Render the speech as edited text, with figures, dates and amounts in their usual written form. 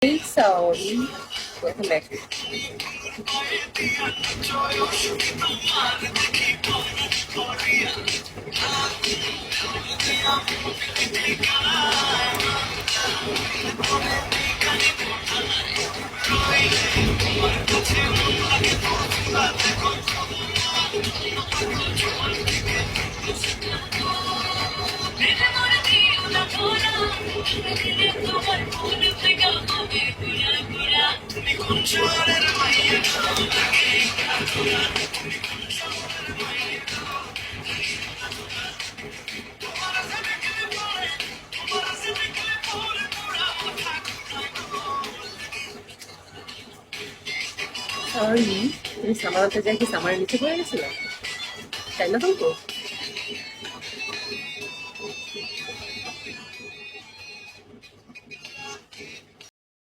Sorry. Welcome back. Sorry, তুমি summer আনতে যাই কি সামারের নিচে পড়ে গেছিল? তাই না তো?